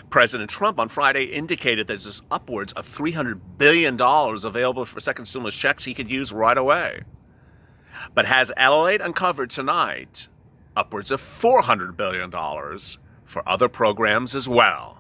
President Trump on Friday indicated there's upwards of $300 billion available for second stimulus checks he could use right away. But has LALATE uncovered tonight upwards of $400 billion for other programs as well.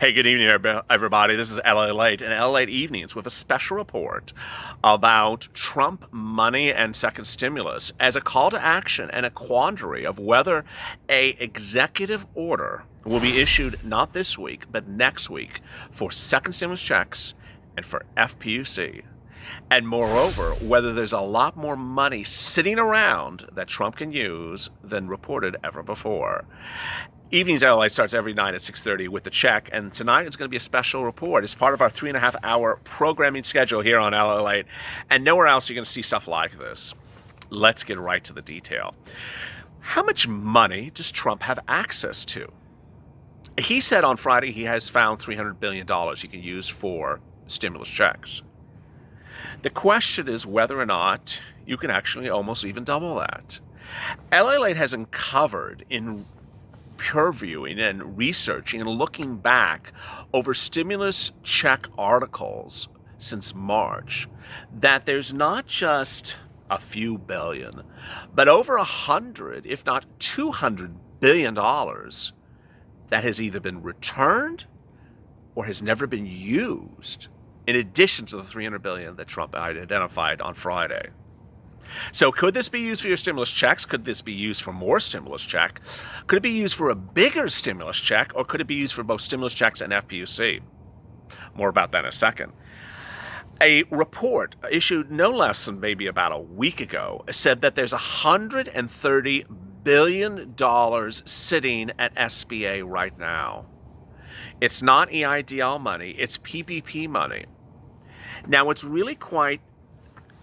Hey, good evening, everybody. This is LALATE and LALATE Evenings with a special report about Trump money and second stimulus as a call to action and a quandary of whether an executive order will be issued not this week, but next week for second stimulus checks and for FPUC. And moreover, whether there's a lot more money sitting around that Trump can use than reported ever before. Evenings LALATE starts every night at 6:30 with the check, and tonight it's going to be a special report. It's part of our 3.5-hour programming schedule here on LALATE, and nowhere else you're going to see stuff like this. Let's get right to the detail. How much money does Trump have access to? He said on Friday he has found $300 billion he can use for stimulus checks. The question is whether or not you can actually almost even double that. LALATE has uncovered in purviewing and researching and looking back over stimulus check articles since March that there's not just a few billion, but over 100, if not $200 billion that has either been returned or has never been used, in addition to the $300 billion that Trump identified on Friday. So could this be used for your stimulus checks? Could this be used for more stimulus check? Could it be used for a bigger stimulus check? Or could it be used for both stimulus checks and FPUC? More about that in a second. A report issued no less than maybe about a week ago said that there's $130 billion sitting at SBA right now. It's not EIDL money, it's PPP money. Now, what's really quite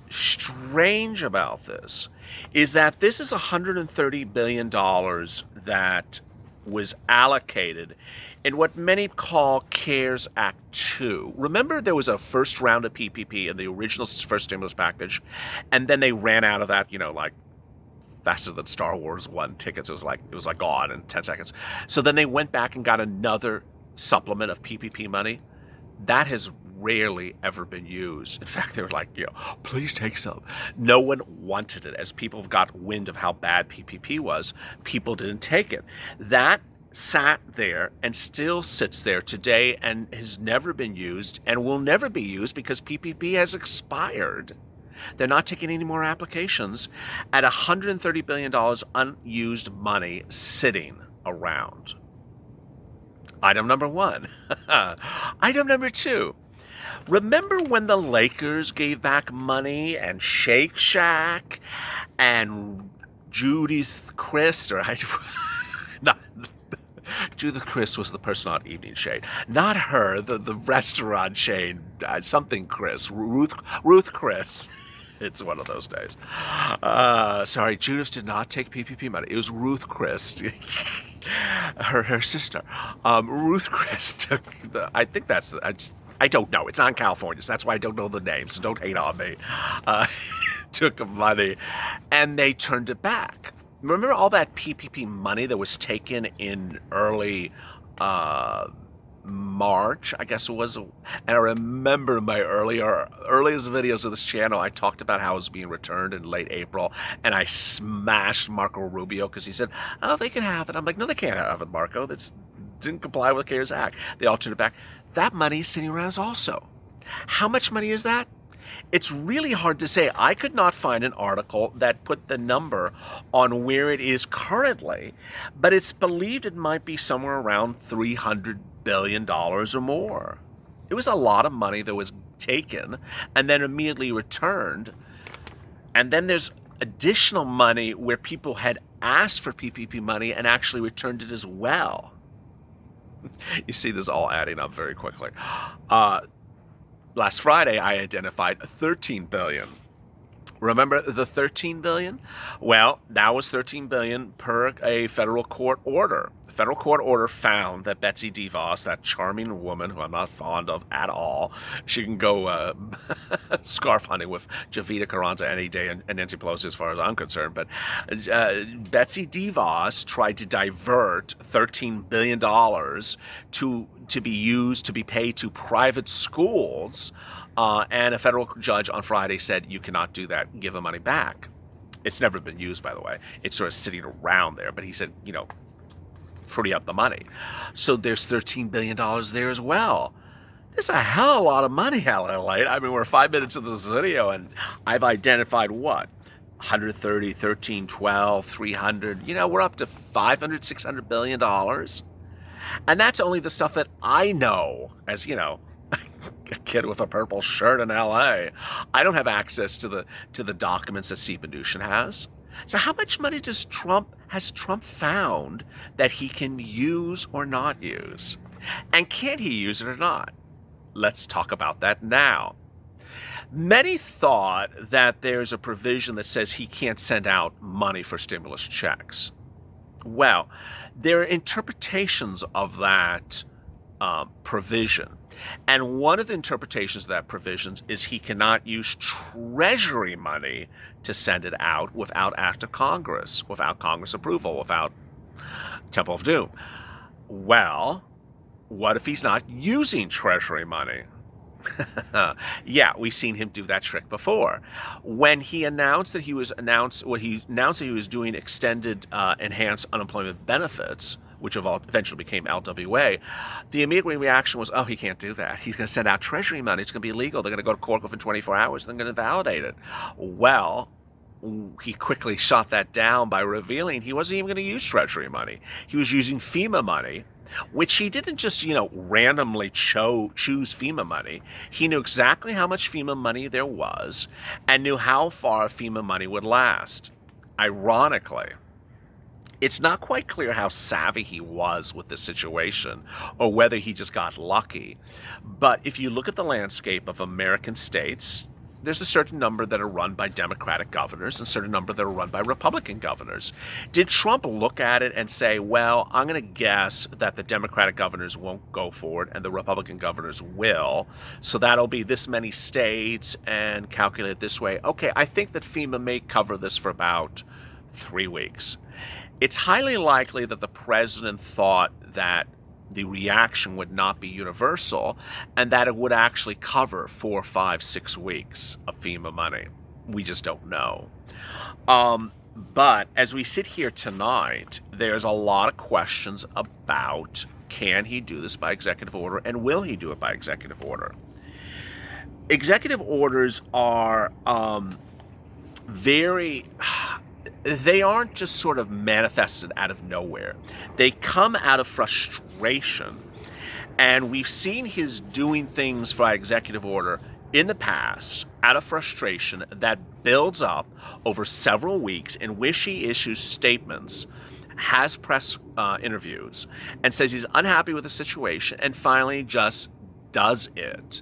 strange about this is that this is $130 billion that was allocated in what many call CARES Act 2. Remember, there was a first round of PPP in the original first stimulus package, and then they ran out of that, like faster than Star Wars 1 tickets. It was like gone in 10 seconds. So then they went back and got another supplement of PPP money. That has rarely ever been used. In fact, they were like, please take some. No one wanted it. As people got wind of how bad PPP was, people didn't take it. That sat there and still sits there today and has never been used and will never be used because PPP has expired. They're not taking any more applications at $130 billion unused money sitting around. Item number one. Item number two. Remember when the Lakers gave back money and Shake Shack and Judith Christ, not Judith Christ was the person on Evening Shade, not her, the restaurant chain, something Chris, Ruth Chris. It's one of those days. Sorry, Judith did not take PPP money. It was Ruth Chris, her sister. Ruth Chris took I think that's I don't know. It's on California, so that's why I don't know the name, so don't hate on me. Took money, and they turned it back. Remember all that PPP money that was taken in early March, I guess it was. And I remember my earliest videos of this channel, I talked about how it was being returned in late April, and I smashed Marco Rubio because he said, oh, they can have it. I'm like, no, they can't have it, Marco. That's didn't comply with the CARES Act. They all turned it back. That money is sitting around also. How much money is that? It's really hard to say. I could not find an article that put the number on where it is currently, but it's believed it might be somewhere around $300 billion or more. It was a lot of money that was taken and then immediately returned. And then there's additional money where people had asked for PPP money and actually returned it as well. You see this all adding up very quickly. Uh, Last Friday, I identified 13 billion. Remember the 13 billion? Well, that was 13 billion per a federal court order. The federal court order found that Betsy DeVos, that charming woman who I'm not fond of at all, she can go scarf hunting with Javita Carranza any day and Nancy Pelosi as far as I'm concerned. But Betsy DeVos tried to divert $13 billion to be used to be paid to private schools. And a federal judge on Friday said, you cannot do that. Give the money back. It's never been used, by the way. It's sort of sitting around there. But he said, free up the money. So there's $13 billion there as well. There's a hell of a lot of money, LALATE. I mean, we're 5 minutes into this video, and I've identified what? 130, 13, 12, 300. We're up to $500, $600 billion. And that's only the stuff that I know as, a kid with a purple shirt in LA. I don't have access to the documents that Steve Mnuchin has. So how much money has Trump found that he can use or not use? And can he use it or not? Let's talk about that now. Many thought that there's a provision that says he can't send out money for stimulus checks. Well, there are interpretations of that provision. And one of the interpretations of that provision is he cannot use Treasury money to send it out without act of Congress, without Congress approval, without Temple of Doom. Well, what if he's not using Treasury money? Yeah, we've seen him do that trick before. When he announced that he was doing extended enhanced unemployment benefits, which eventually became LWA, the immediate reaction was, oh, he can't do that. He's going to send out Treasury money. It's going to be illegal. They're going to go to court within 24 hours. They're going to validate it. Well, he quickly shot that down by revealing he wasn't even going to use Treasury money. He was using FEMA money, which he didn't just, randomly choose FEMA money. He knew exactly how much FEMA money there was and knew how far FEMA money would last. Ironically, it's not quite clear how savvy he was with this situation or whether he just got lucky. But if you look at the landscape of American states, there's a certain number that are run by Democratic governors and a certain number that are run by Republican governors. Did Trump look at it and say, well, I'm going to guess that the Democratic governors won't go for it and the Republican governors will, so that'll be this many states and calculate it this way? Okay, I think that FEMA may cover this for about 3 weeks. It's highly likely that the president thought that the reaction would not be universal and that it would actually cover 4, 5, 6 weeks of FEMA money. We just don't know. But as we sit here tonight, there's a lot of questions about, can he do this by executive order and will he do it by executive order? Executive orders are they aren't just sort of manifested out of nowhere. They come out of frustration. And we've seen his doing things by executive order in the past out of frustration that builds up over several weeks, in which he issues statements, has press interviews, and says he's unhappy with the situation and finally just does it.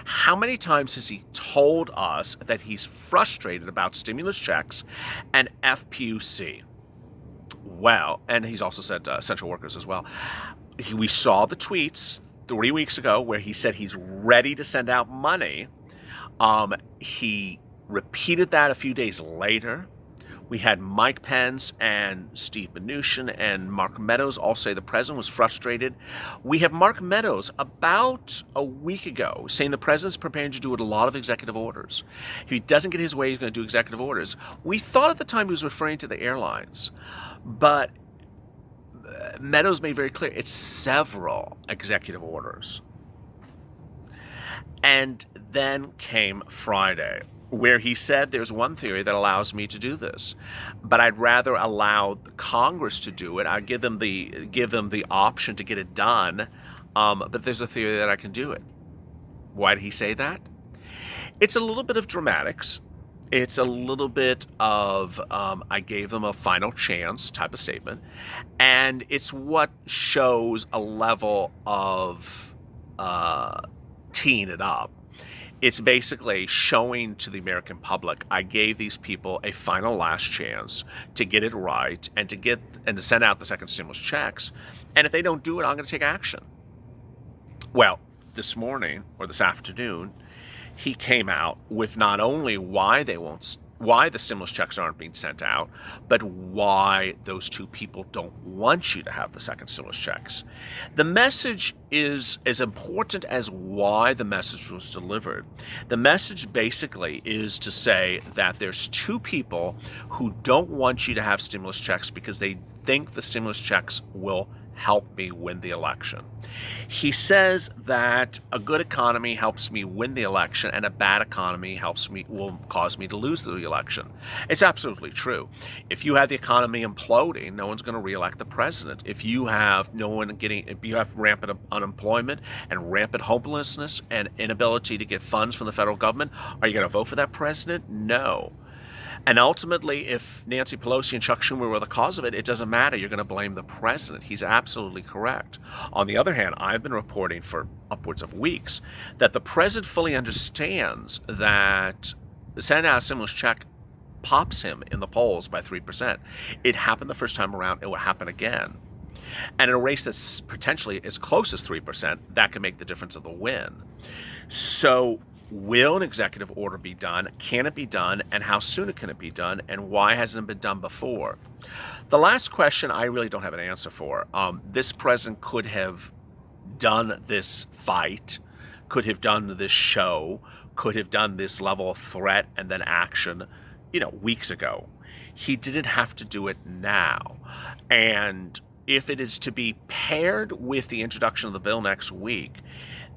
How many times has he told us that he's frustrated about stimulus checks and FPUC? Well, and he's also said essential workers as well. We saw the tweets 3 weeks ago where he said he's ready to send out money. He repeated that a few days later. We had Mike Pence and Steve Mnuchin and Mark Meadows all say the president was frustrated. We have Mark Meadows about a week ago saying the president's preparing to do a lot of executive orders. If he doesn't get his way, he's going to do executive orders. We thought at the time he was referring to the airlines, but Meadows made very clear it's several executive orders. And then came Friday, where he said there's one theory that allows me to do this, but I'd rather allow Congress to do it. I'd give them the option to get it done, but there's a theory that I can do it. Why did he say that? It's a little bit of dramatics. It's a little bit of I gave them a final chance type of statement, and it's what shows a level of uh, teeing it up. It's basically showing to the American public I gave these people a final last chance to get it right and to send out the second stimulus checks. And if they don't do it, I'm going to take action. Well, this morning or this afternoon, he came out with not only why the stimulus checks aren't being sent out, but why those two people don't want you to have the second stimulus checks. The message is as important as why the message was delivered. The message basically is to say that there's two people who don't want you to have stimulus checks because they think the stimulus checks will help me win the election. He says that a good economy helps me win the election and a bad economy will cause me to lose the election. It's absolutely true. If you have the economy imploding, no one's going to reelect the president. If you have rampant unemployment and rampant hopelessness and inability to get funds from the federal government, are you going to vote for that president? No. And ultimately, if Nancy Pelosi and Chuck Schumer were the cause of it, it doesn't matter. You're going to blame the president. He's absolutely correct. On the other hand, I've been reporting for upwards of weeks that the president fully understands that the sending out a stimulus check pops him in the polls by 3%. It happened the first time around. It will happen again. And in a race that's potentially as close as 3%, that can make the difference of the win. So will an executive order be done? Can it be done? And how soon can it be done? And why hasn't it been done before? The last question I really don't have an answer for. This president could have done this fight, could have done this show, could have done this level of threat and then action, weeks ago. He didn't have to do it now. And if it is to be paired with the introduction of the bill next week,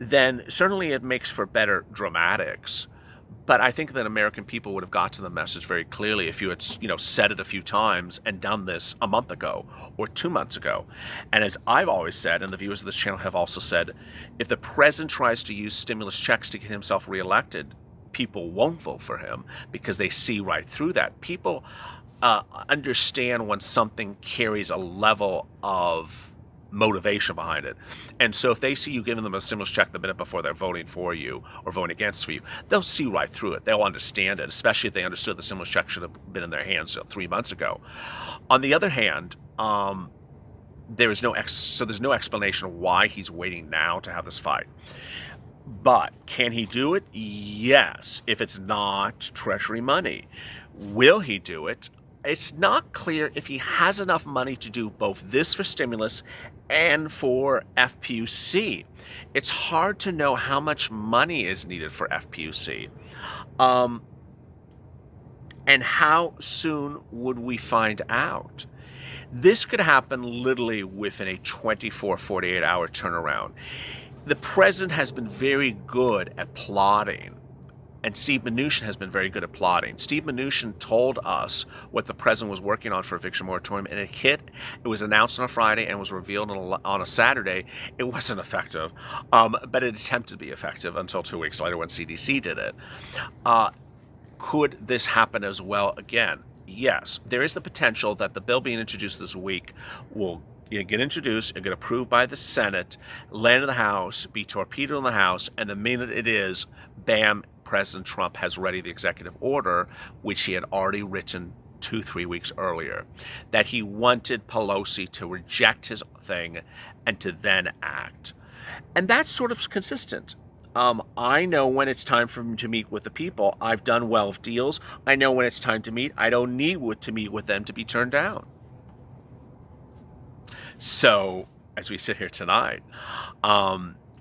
then certainly it makes for better dramatics. But I think that American people would have got to the message very clearly if you had, said it a few times and done this a month ago or 2 months ago. And as I've always said, and the viewers of this channel have also said, if the president tries to use stimulus checks to get himself reelected, people won't vote for him because they see right through that. People understand when something carries a level of motivation behind it. And so if they see you giving them a stimulus check the minute before they're voting for you or voting against for you, they'll see right through it. They'll understand it, especially if they understood the stimulus check should have been in their hands 3 months ago. On the other hand, there's no explanation why he's waiting now to have this fight. But can he do it? Yes, if it's not Treasury money. Will he do it? It's not clear if he has enough money to do both this for stimulus and for FPUC. It's hard to know how much money is needed for FPUC. And how soon would we find out? This could happen literally within a 24, 48-hour turnaround. The president has been very good at plotting. And Steve Mnuchin has been very good at plotting. Steve Mnuchin told us what the president was working on for eviction moratorium, and it was announced on a Friday and was revealed on a Saturday. It wasn't effective, but it attempted to be effective until 2 weeks later when CDC did it. Could this happen as well again? Yes, there is the potential that the bill being introduced this week will get introduced and get approved by the Senate, land in the House, be torpedoed in the House, and the minute it is, bam, President Trump has ready the executive order, which he had already written 2-3 weeks earlier, that he wanted Pelosi to reject his thing and to then act. And that's sort of consistent. I know when it's time for him to meet with the people. I've done 12 deals. I know when it's time to meet. I don't need to meet with them to be turned down. So, as we sit here tonight,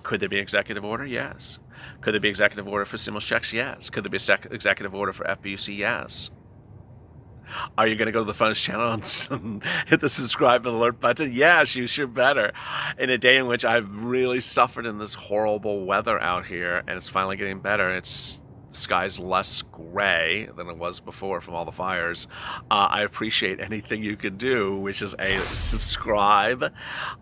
could there be an executive order? Yes. Could there be executive order for stimulus checks? Yes. Could there be executive order for FPUC? Yes. Are you going to go to the Funds channel and hit the subscribe and alert button? Yes, you sure better. In a day in which I've really suffered in this horrible weather out here, and it's finally getting better. It's sky's less gray than it was before from all the fires, I appreciate anything you can do, which is a subscribe.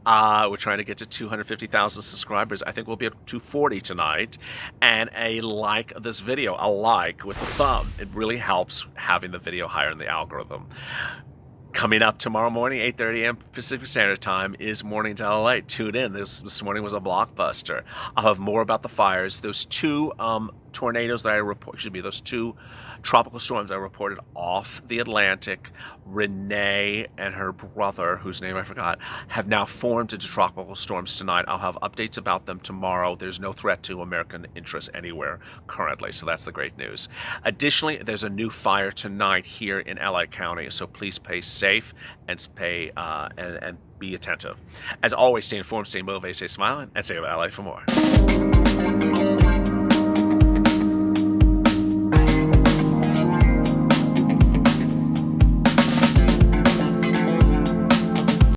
We're trying to get to 250,000 subscribers. I think we'll be at 240 tonight. And a like this video, a like with a thumb. It really helps having the video higher in the algorithm. Coming up tomorrow morning, 8:30 a.m. Pacific Standard Time, is Morning to LALATE. Tune in. This morning was a blockbuster. I'll have more about the fires. Those two tornadoes that I report, those two tropical storms I reported off the Atlantic, Renee and her brother, whose name I forgot, have now formed into tropical storms tonight. I'll have updates about them tomorrow. There's no threat to American interests anywhere currently, so that's the great news. Additionally, there's a new fire tonight here in LA County, so please stay safe and and be attentive. As always, stay informed, stay motivated, stay smiling, and stay with LA for more.